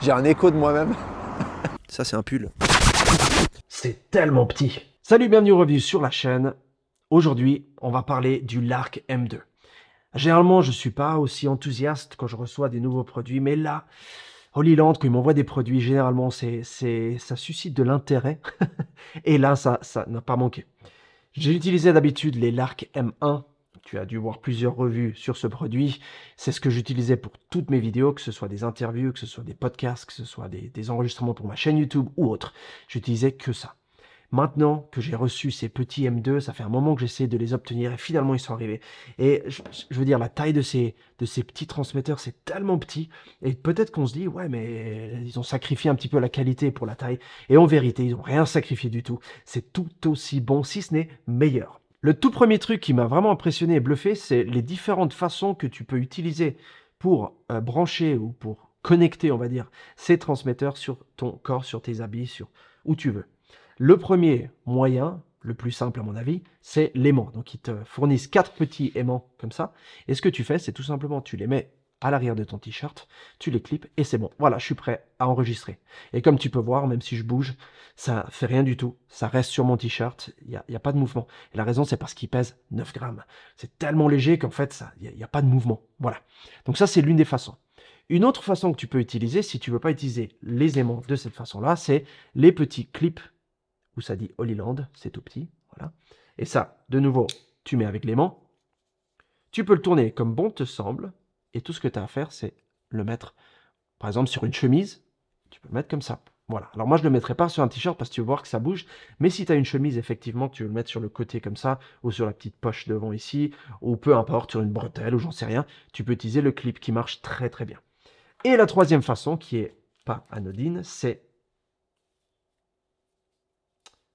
J'ai un écho de moi-même. Ça, c'est un pull. C'est tellement petit. Salut, bienvenue au review sur la chaîne. Aujourd'hui, on va parler du Lark M2. Généralement, je ne suis pas aussi enthousiaste quand je reçois des nouveaux produits, mais là, Holyland, quand ils m'envoient des produits, généralement, ça suscite de l'intérêt. Et là, ça n'a pas manqué. J'ai utilisé d'habitude les Lark M1. Tu as dû voir plusieurs revues sur ce produit. C'est ce que j'utilisais pour toutes mes vidéos, que ce soit des interviews, que ce soit des podcasts, que ce soit des enregistrements pour ma chaîne YouTube ou autre. J'utilisais que ça. Maintenant que j'ai reçu ces petits M2, ça fait un moment que j'essaie de les obtenir et finalement ils sont arrivés. Et je veux dire, la taille de ces petits transmetteurs, c'est tellement petit. Et peut-être qu'on se dit, ouais, mais ils ont sacrifié un petit peu la qualité pour la taille. Et en vérité, ils n'ont rien sacrifié du tout. C'est tout aussi bon, si ce n'est meilleur. Le tout premier truc qui m'a vraiment impressionné et bluffé, c'est les différentes façons que tu peux utiliser pour brancher ou pour connecter, on va dire, ces transmetteurs sur ton corps, sur tes habits, sur où tu veux. Le premier moyen, le plus simple à mon avis, c'est l'aimant. Donc ils te fournissent 4 petits aimants comme ça. Et ce que tu fais, c'est tout simplement, tu les mets à l'arrière de ton t-shirt, tu les clips et c'est bon. Voilà, je suis prêt à enregistrer. Et comme tu peux voir, même si je bouge, ça fait rien du tout. Ça reste sur mon t-shirt, il n'y a pas de mouvement. Et la raison, c'est parce qu'il pèse 9 grammes. C'est tellement léger qu'en fait, il n'y a pas de mouvement. Voilà. Donc ça, c'est l'une des façons. Une autre façon que tu peux utiliser, si tu ne veux pas utiliser les aimants de cette façon-là, c'est les petits clips où ça dit Holyland, c'est tout petit. Voilà. Et ça, de nouveau, tu mets avec l'aimant. Tu peux le tourner comme bon te semble. Et tout ce que tu as à faire, c'est le mettre, par exemple, sur une chemise. Tu peux le mettre comme ça. Voilà. Alors moi, je ne le mettrai pas sur un t-shirt parce que tu vas voir que ça bouge. Mais si tu as une chemise, effectivement, tu veux le mettre sur le côté comme ça, ou sur la petite poche devant ici, ou peu importe, sur une bretelle, ou j'en sais rien, tu peux utiliser le clip qui marche très très bien. Et la troisième façon, qui est pas anodine, c'est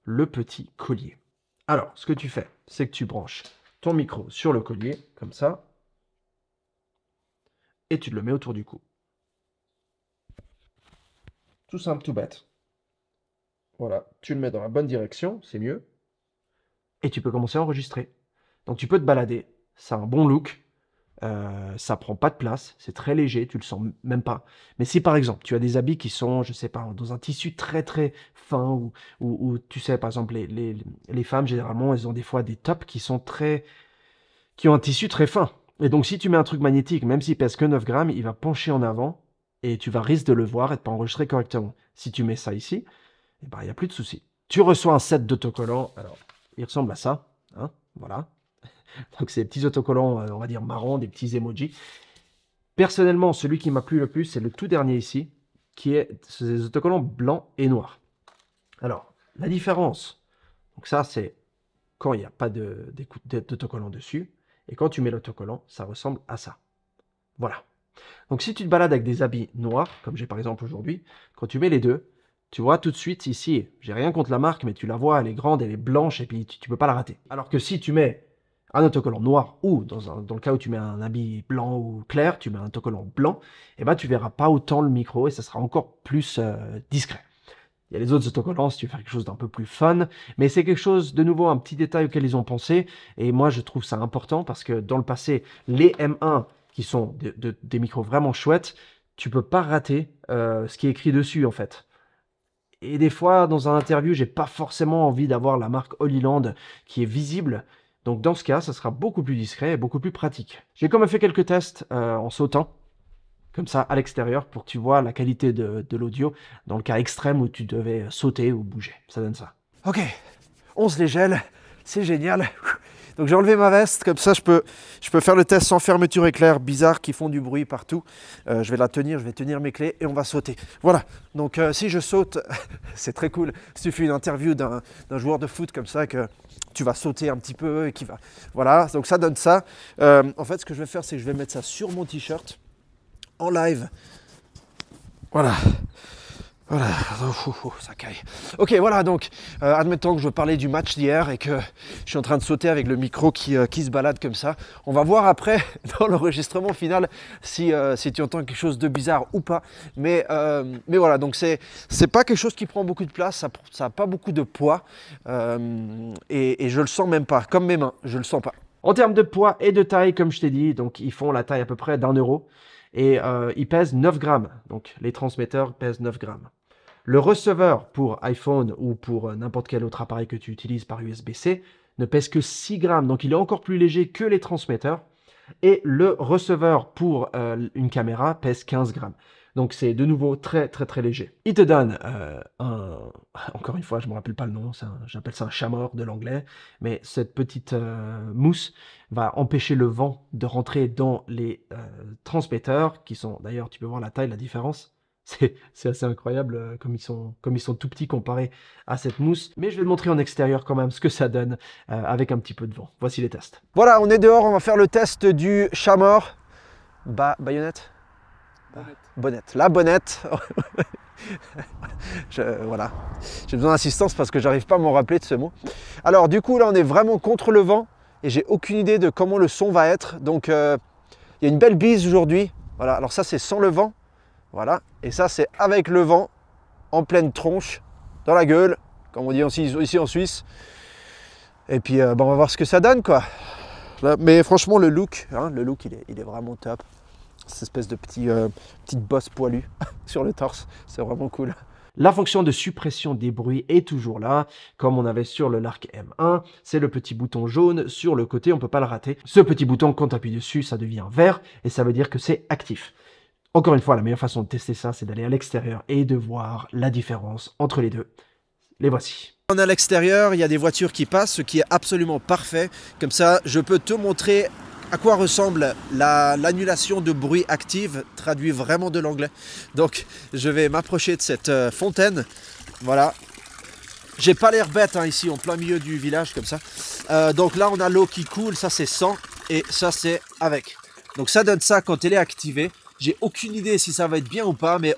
le petit collier. Alors, ce que tu fais, c'est que tu branches ton micro sur le collier, comme ça, et tu le mets autour du cou. Tout simple, tout bête. Voilà, tu le mets dans la bonne direction, c'est mieux. Et tu peux commencer à enregistrer. Donc tu peux te balader, ça a un bon look, ça prend pas de place, c'est très léger, tu le sens même pas. Mais si par exemple tu as des habits qui sont, je sais pas, dans un tissu très très fin, ou tu sais, par exemple les femmes généralement elles ont des fois des tops qui ont un tissu très fin. Et donc si tu mets un truc magnétique, même s'il pèse que 9 grammes, il va pencher en avant et tu vas risquer de le voir et de pas enregistrer correctement. Si tu mets ça ici, eh ben, il n'y a plus de souci. Tu reçois un set d'autocollants, alors il ressemble à ça, hein, voilà. Donc c'est des petits autocollants, on va dire marrons, des petits emojis. Personnellement, celui qui m'a plu le plus, c'est le tout dernier ici, qui est ces autocollants blancs et noirs. Alors, la différence, donc ça c'est quand il n'y a pas d'autocollant dessus, et quand tu mets l'autocollant, ça ressemble à ça. Voilà. Donc si tu te balades avec des habits noirs, comme j'ai par exemple aujourd'hui, quand tu mets les deux, tu vois tout de suite ici, j'ai rien contre la marque, mais tu la vois, elle est grande, elle est blanche, et puis tu ne peux pas la rater. Alors que si tu mets un autocollant noir, ou dans le cas où tu mets un habit blanc ou clair, tu mets un autocollant blanc, et ben tu verras pas autant le micro, et ça sera encore plus discret. Il y a les autres autocollants si tu veux faire quelque chose d'un peu plus fun, mais c'est quelque chose, de nouveau, un petit détail auquel ils ont pensé, et moi je trouve ça important parce que dans le passé, les M1, qui sont des micros vraiment chouettes, tu peux pas rater ce qui est écrit dessus en fait. Et des fois, dans un interview, j'ai pas forcément envie d'avoir la marque Holyland qui est visible. Donc dans ce cas, ça sera beaucoup plus discret et beaucoup plus pratique. J'ai quand même fait quelques tests en sautant, comme ça, à l'extérieur, pour que tu vois la qualité de l'audio, dans le cas extrême où tu devais sauter ou bouger. Ça donne ça. Ok, 11 les gels, c'est génial. Donc j'ai enlevé ma veste, comme ça je peux faire le test sans fermeture éclair, bizarre, qui font du bruit partout. Je vais la tenir, je vais tenir mes clés et on va sauter. Voilà, donc si je saute, c'est très cool. Si tu fais une interview d'un joueur de foot comme ça, que tu vas sauter un petit peu et qui va... Voilà, donc ça donne ça. En fait, ce que je vais faire, c'est que je vais mettre ça sur mon t-shirt, en live. Voilà. Voilà, ça caille. Ok, voilà, donc, admettons que je veux parler du match d'hier et que je suis en train de sauter avec le micro qui se balade comme ça. On va voir après, dans l'enregistrement final, si tu entends quelque chose de bizarre ou pas. Mais voilà, donc c'est pas quelque chose qui prend beaucoup de place, ça n'a pas beaucoup de poids. Et je le sens même pas, comme mes mains, je le sens pas. En termes de poids et de taille, comme je t'ai dit, donc ils font la taille à peu près d'1 euro. et il pèse 9 grammes. Donc les transmetteurs pèsent 9 grammes. Le receveur pour iPhone ou pour n'importe quel autre appareil que tu utilises par USB-C ne pèse que 6 grammes, donc il est encore plus léger que les transmetteurs. Et le receveur pour une caméra pèse 15 grammes. Donc c'est de nouveau très léger. Il te donne encore une fois, je ne me rappelle pas le nom, j'appelle ça un chat-mort de l'anglais, mais cette petite mousse va empêcher le vent de rentrer dans les transmetteurs, qui sont, d'ailleurs, tu peux voir la taille, la différence. C'est assez incroyable comme ils sont tout petits comparés à cette mousse. Mais je vais te montrer en extérieur quand même ce que ça donne avec un petit peu de vent. Voici les tests. Voilà, on est dehors, on va faire le test du chat-mort. Baïonnette Bonnette. La bonnette. Voilà. J'ai besoin d'assistance parce que j'arrive pas à m'en rappeler de ce mot. Alors du coup, là, on est vraiment contre le vent et j'ai aucune idée de comment le son va être. Donc, il y a une belle bise aujourd'hui. Voilà, alors ça, c'est sans le vent. Voilà, et ça c'est avec le vent, en pleine tronche, dans la gueule, comme on dit ici en Suisse. Et puis on va voir ce que ça donne quoi. Là, mais franchement le look il est vraiment top. Cette espèce de petite bosse poilue sur le torse, c'est vraiment cool. La fonction de suppression des bruits est toujours là, comme on avait sur le Lark M1. C'est le petit bouton jaune sur le côté, on ne peut pas le rater. Ce petit bouton, quand tu appuies dessus, ça devient vert et ça veut dire que c'est actif. Encore une fois, la meilleure façon de tester ça, c'est d'aller à l'extérieur et de voir la différence entre les deux. Les voici. On est à l'extérieur, il y a des voitures qui passent, ce qui est absolument parfait. Comme ça, je peux te montrer à quoi ressemble l'annulation de bruit active, traduit vraiment de l'anglais. Donc, je vais m'approcher de cette fontaine. Voilà. J'ai pas l'air bête hein, ici, en plein milieu du village, comme ça. Donc là, on a l'eau qui coule, ça c'est sans, et ça c'est avec. Donc ça donne ça quand elle est activée. J'ai aucune idée si ça va être bien ou pas, mais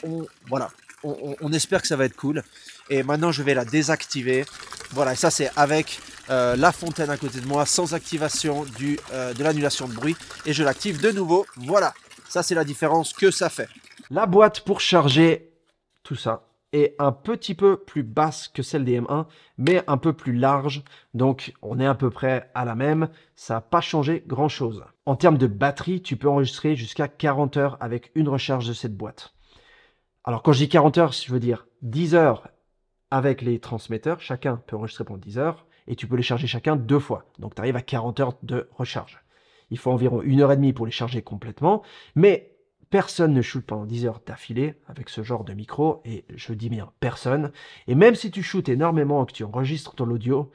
on espère que ça va être cool. Et maintenant, je vais la désactiver. Voilà, et ça c'est avec la fontaine à côté de moi, sans activation de l'annulation de bruit. Et je l'active de nouveau. Voilà, ça c'est la différence que ça fait. La boîte pour charger tout ça est un petit peu plus basse que celle des M1, mais un peu plus large. Donc, on est à peu près à la même. Ça n'a pas changé grand-chose. En termes de batterie, tu peux enregistrer jusqu'à 40 heures avec une recharge de cette boîte. Alors, quand je dis 40 heures, je veux dire 10 heures avec les transmetteurs. Chacun peut enregistrer pendant 10 heures et tu peux les charger chacun 2 fois. Donc, tu arrives à 40 heures de recharge. Il faut environ 1h30 pour les charger complètement, mais personne ne shoot pendant 10 heures d'affilée avec ce genre de micro, et je dis bien personne. Et même si tu shootes énormément et que tu enregistres ton audio,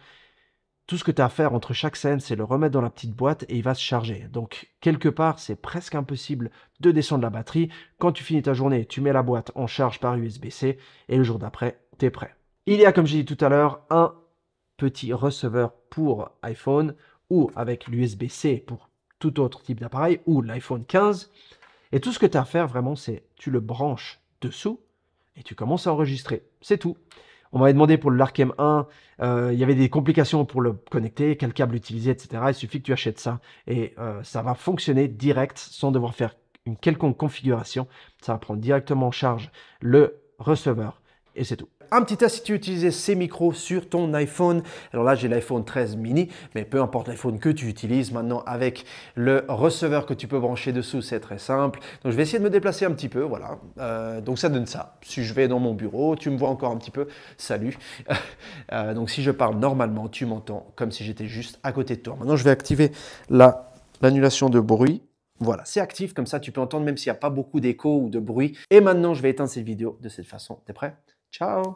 tout ce que tu as à faire entre chaque scène, c'est le remettre dans la petite boîte et il va se charger. Donc, quelque part, c'est presque impossible de descendre la batterie. Quand tu finis ta journée, tu mets la boîte en charge par USB-C et le jour d'après, tu es prêt. Il y a, comme j'ai dit tout à l'heure, un petit receveur pour iPhone ou avec l'USB-C pour tout autre type d'appareil ou l'iPhone 15. Et tout ce que tu as à faire vraiment, c'est tu le branches dessous et tu commences à enregistrer. C'est tout. On m'avait demandé pour le Lark M1, il y avait des complications pour le connecter, quel câble utiliser, etc. Il suffit que tu achètes ça et ça va fonctionner direct sans devoir faire une quelconque configuration. Ça va prendre directement en charge le receveur et c'est tout. Un petit test si tu utilisais ces micros sur ton iPhone. Alors là, j'ai l'iPhone 13 mini, mais peu importe l'iPhone que tu utilises, maintenant avec le receveur que tu peux brancher dessous, c'est très simple. Donc je vais essayer de me déplacer un petit peu, voilà. Donc ça donne ça. Si je vais dans mon bureau, tu me vois encore un petit peu, salut. Donc si je parle normalement, tu m'entends comme si j'étais juste à côté de toi. Maintenant, je vais activer l'annulation de bruit. Voilà, c'est actif, comme ça tu peux entendre même s'il n'y a pas beaucoup d'écho ou de bruit. Et maintenant, je vais éteindre cette vidéo de cette façon. T'es prêt? Ciao!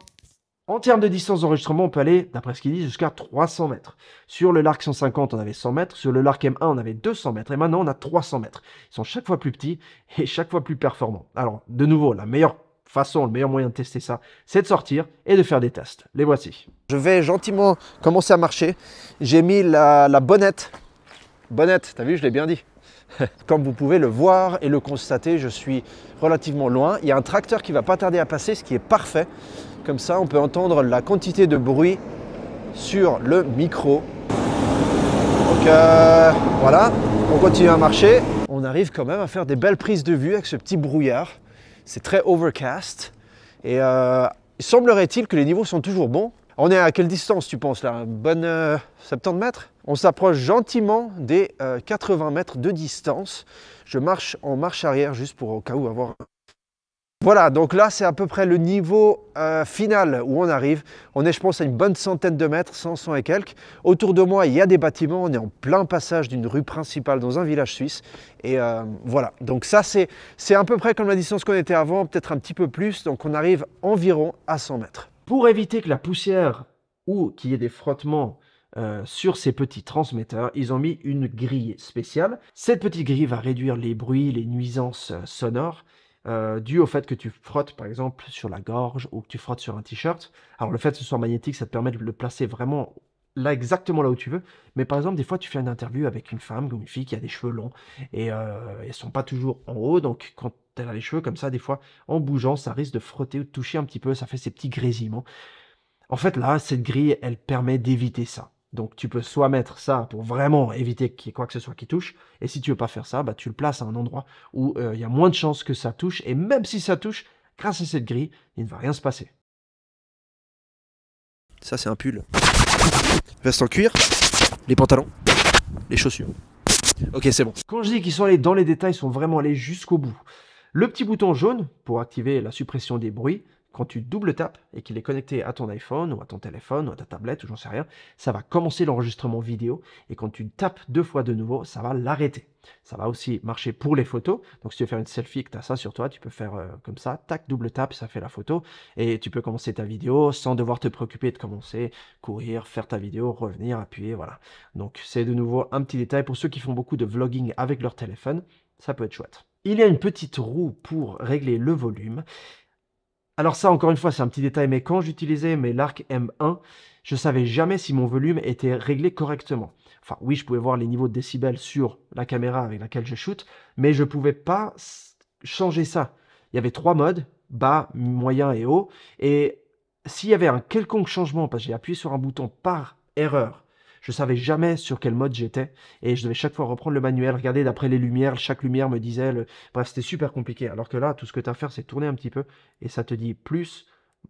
En termes de distance d'enregistrement, on peut aller, d'après ce qu'il dit, jusqu'à 300 mètres. Sur le Lark 150, on avait 100 mètres. Sur le Lark M1, on avait 200 mètres. Et maintenant, on a 300 mètres. Ils sont chaque fois plus petits et chaque fois plus performants. Alors, de nouveau, la meilleure façon, le meilleur moyen de tester ça, c'est de sortir et de faire des tests. Les voici. Je vais gentiment commencer à marcher. J'ai mis la bonnette. Bonnette, t'as vu, je l'ai bien dit. Comme vous pouvez le voir et le constater, je suis relativement loin. Il y a un tracteur qui va pas tarder à passer, ce qui est parfait. Comme ça, on peut entendre la quantité de bruit sur le micro. Donc voilà, on continue à marcher. On arrive quand même à faire des belles prises de vue avec ce petit brouillard. C'est très overcast. Et il semblerait-il que les niveaux sont toujours bons. On est à quelle distance tu penses là? Une bonne 70 mètres? On s'approche gentiment des 80 mètres de distance. Je marche en marche arrière juste pour au cas où avoir... Voilà, donc là c'est à peu près le niveau final où on arrive. On est je pense à une bonne centaine de mètres, 100 et quelques. Autour de moi il y a des bâtiments, on est en plein passage d'une rue principale dans un village suisse. Et voilà, donc ça c'est à peu près comme la distance qu'on était avant, peut-être un petit peu plus. Donc on arrive environ à 100 mètres. Pour éviter que la poussière ou qu'il y ait des frottements sur ces petits transmetteurs, ils ont mis une grille spéciale. Cette petite grille va réduire les bruits, les nuisances sonores dû au fait que tu frottes par exemple sur la gorge ou que tu frottes sur un t-shirt. Alors le fait que ce soit magnétique, ça te permet de le placer vraiment là, exactement là où tu veux. Mais par exemple, des fois tu fais une interview avec une femme ou une fille qui a des cheveux longs et elles sont pas toujours en haut. Donc quand elle a les cheveux comme ça, des fois en bougeant, ça risque de frotter ou de toucher un petit peu, ça fait ces petits grésillements. En fait là, cette grille, elle permet d'éviter ça. Donc tu peux soit mettre ça pour vraiment éviter qu'il y ait quoi que ce soit qui touche, et si tu veux pas faire ça, bah, tu le places à un endroit où il y a moins de chances que ça touche, et même si ça touche, grâce à cette grille, il ne va rien se passer. Ça c'est un pull. Veste en cuir, les pantalons, les chaussures. Ok, c'est bon. Quand je dis qu'ils sont allés dans les détails, ils sont vraiment allés jusqu'au bout. Le petit bouton jaune pour activer la suppression des bruits, quand tu double tapes et qu'il est connecté à ton iPhone ou à ton téléphone ou à ta tablette ou j'en sais rien, ça va commencer l'enregistrement vidéo et quand tu tapes 2 fois de nouveau, ça va l'arrêter. Ça va aussi marcher pour les photos. Donc si tu veux faire une selfie et que tu as ça sur toi, tu peux faire comme ça, tac, double tape, ça fait la photo et tu peux commencer ta vidéo sans devoir te préoccuper de commencer, courir, faire ta vidéo, revenir, appuyer, voilà. Donc c'est de nouveau un petit détail pour ceux qui font beaucoup de vlogging avec leur téléphone, ça peut être chouette. Il y a une petite roue pour régler le volume. Alors ça, encore une fois, c'est un petit détail, mais quand j'utilisais mes Lark M1, je savais jamais si mon volume était réglé correctement. Enfin, oui, je pouvais voir les niveaux de décibels sur la caméra avec laquelle je shoot, mais je pouvais pas changer ça. Il y avait 3 modes, bas, moyen et haut, et s'il y avait un quelconque changement, parce que j'ai appuyé sur un bouton par erreur, je savais jamais sur quel mode j'étais, et je devais chaque fois reprendre le manuel, regarder d'après les lumières, chaque lumière me disait... Bref, c'était super compliqué, alors que là, tout ce que tu as à faire, c'est tourner un petit peu, et ça te dit plus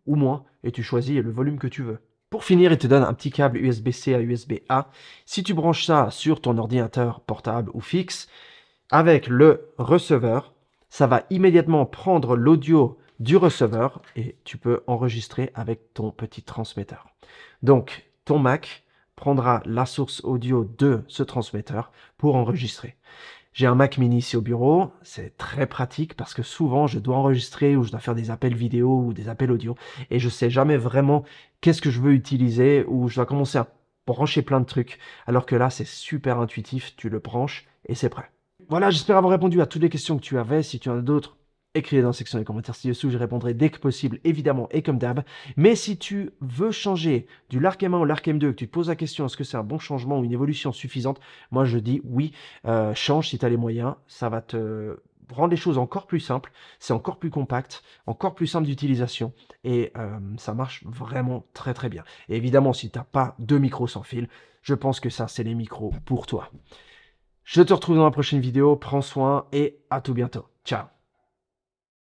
ou moins, et tu choisis le volume que tu veux. Pour finir, il te donne un petit câble USB-C à USB-A. Si tu branches ça sur ton ordinateur portable ou fixe, avec le receveur, ça va immédiatement prendre l'audio du receveur, et tu peux enregistrer avec ton petit transmetteur. Donc, ton Mac prendra la source audio de ce transmetteur pour enregistrer. J'ai un Mac mini ici au bureau, c'est très pratique parce que souvent je dois enregistrer ou je dois faire des appels vidéo ou des appels audio et je sais jamais vraiment qu'est-ce que je veux utiliser ou je dois commencer à brancher plein de trucs alors que là c'est super intuitif, tu le branches et c'est prêt. Voilà, j'espère avoir répondu à toutes les questions que tu avais. Si tu en as d'autres, écris-les dans la section des commentaires ci-dessous, je répondrai dès que possible, évidemment, et comme d'hab. Mais si tu veux changer du Lark M1 au Lark M2, que tu te poses la question, est-ce que c'est un bon changement ou une évolution suffisante? Moi, je dis oui, change si tu as les moyens, ça va te rendre les choses encore plus simples, c'est encore plus compact, encore plus simple d'utilisation, et ça marche vraiment très très bien. Et évidemment, si tu n'as pas de micro sans fil, je pense que ça, c'est les micros pour toi. Je te retrouve dans la prochaine vidéo, prends soin et à tout bientôt. Ciao.